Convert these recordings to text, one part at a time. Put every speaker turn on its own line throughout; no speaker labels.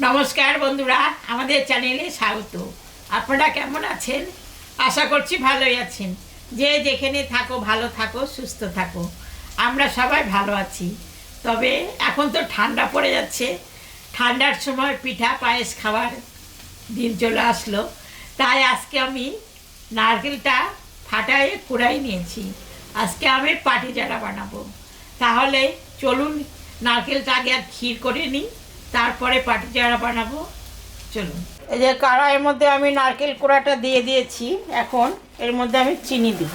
নমস্কার বন্ধুরা, আমাদের চ্যানেলে স্বাগত। আপনারা কেমন আছেন? আশা করছি ভালোই আছেন। যে যেখানে থাকো ভালো থাকো, সুস্থ থাকো। আমরা সবাই ভালো আছি। তবে এখন তো ঠান্ডা পড়ে যাচ্ছে। ঠান্ডার সময় পিঠা পায়েস খাওয়ার দিন চলে আসলো। তাই আজকে আমি নারকেলটা ফাটায়ে কুড়াই নিয়েছি। আজকে আমি পাটিজারা বানাবো। তাহলে চলুন নারকেলটা আগে আর ক্ষীর করে নিই, তারপরে পাটিজারা বানাবো। চলুন। এই যে কড়াইয়ের মধ্যে আমি নারকেল কোড়াটা দিয়ে দিয়েছি। এখন এর মধ্যে আমি চিনি দিব।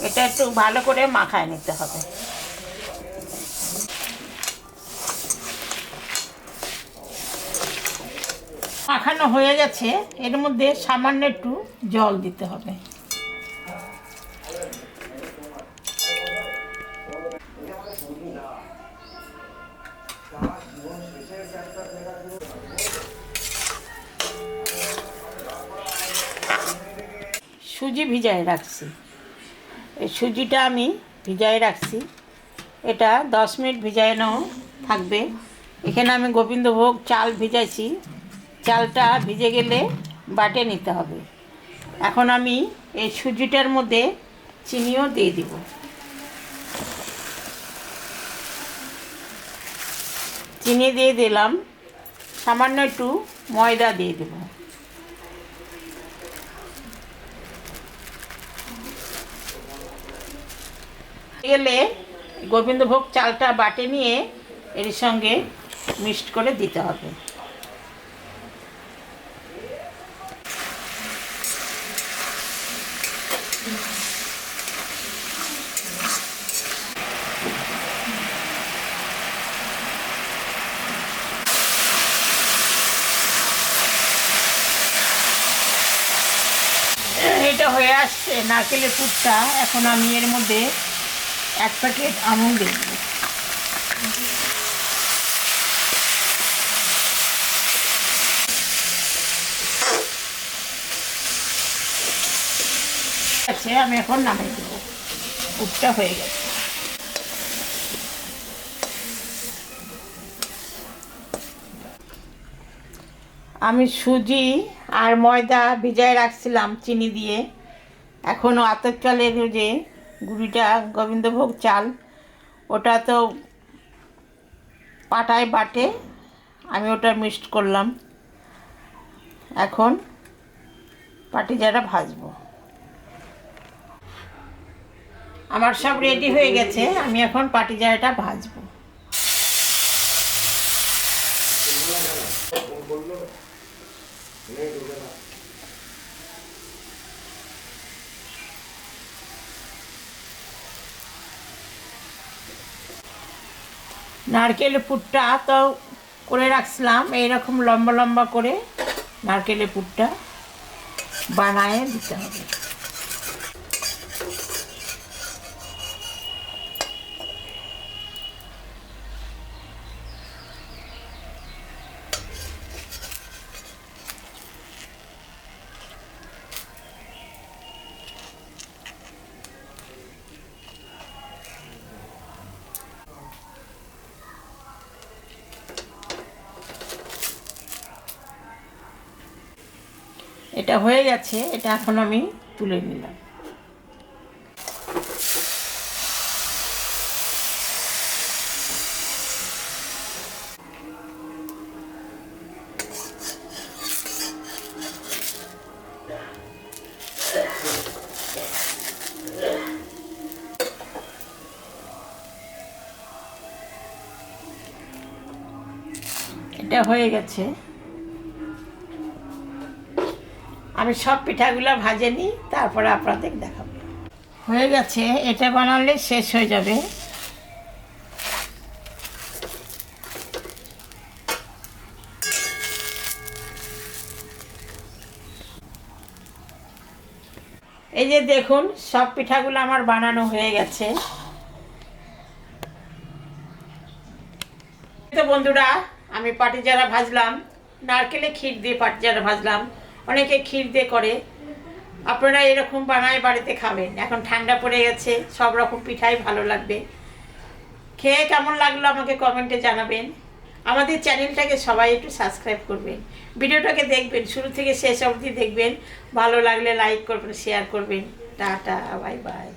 এটা একটু ভালো করে মাখায় নিতে হবে। মাখানো হয়ে গেছে। এর মধ্যে সামান্য একটু জল দিতে হবে। সুজি ভিজায় রাখছি। এই সুজিটা আমি ভিজায় রাখছি। এটা 10 মিনিট ভিজানো থাকবে। এখানে আমি গোবিন্দভোগ চাল ভিজাইছি। চালটা ভিজে গেলে বাটে নিতে হবে। এখন আমি এই সুজিটার মধ্যে চিনিও দিয়ে দিব। চিনি দিয়ে দিলাম, সামান্য একটু ময়দা দিয়ে দেব। গেলে গোবিন্দভোগ চালটা বাটে নিয়ে এর সঙ্গে মিক্সড করে দিতে হবে। এটা হয়ে আসছে নারকেলের পুরটা। এখন আমি এর মধ্যে 1 প্যাকেট আমুল দেব। আচ্ছা, আমি এখন নামিয়ে দেবো। পুরটা হয়ে গেছে। আমি সুজি আর ময়দা ভিজায় রাখছিলাম চিনি দিয়ে। এখনও আতপ চালের যে গুঁড়িটা গোবিন্দভোগ চাল, ওটা তো পাটায় বাটে আমি ওটা মিক্সড করলাম। এখন পাটিজারা ভাজবো। আমার সব রেডি হয়ে গেছে। আমি এখন পাটিজারাটা ভাজবো। নারকেলের পুরটা তো করে রাখছিলাম। এইরকম লম্বা লম্বা করে নারকেলের পুরটা বানায় দিতে হবে। এটা হয়ে গেছে। এটা এখন আমি তুলে নিলাম। এটা হয়ে গেছে। আমি সব পিঠাগুলো ভাজে নিই, তারপরে আপনাদের দেখাবো। হয়ে গেছে। এটা বানালে শেষ হয়ে যাবে। এই যে দেখুন, সব পিঠাগুলো আমার বানানো হয়ে গেছে। তো বন্ধুরা, আমি পাটিজারা ভাজলাম। নারকেলে ক্ষীর দিয়ে পাটিজারা ভাজলাম। অনেকে ক্ষীর দিয়ে করে, আপনারা এরকম বানায় বাড়িতে খাবেন। এখন ঠান্ডা পড়ে গেছে, সব রকম পিঠাই ভালো লাগবে। খেয়ে কেমন লাগলো আমাকে কমেন্টে জানাবেন। আমাদের চ্যানেলটাকে সবাই একটু সাবস্ক্রাইব করবেন, ভিডিওটাকে দেখবেন, শুরু থেকে শেষ অবধি দেখবেন। ভালো লাগলে লাইক করবেন, শেয়ার করবেন। Tata, bye bye.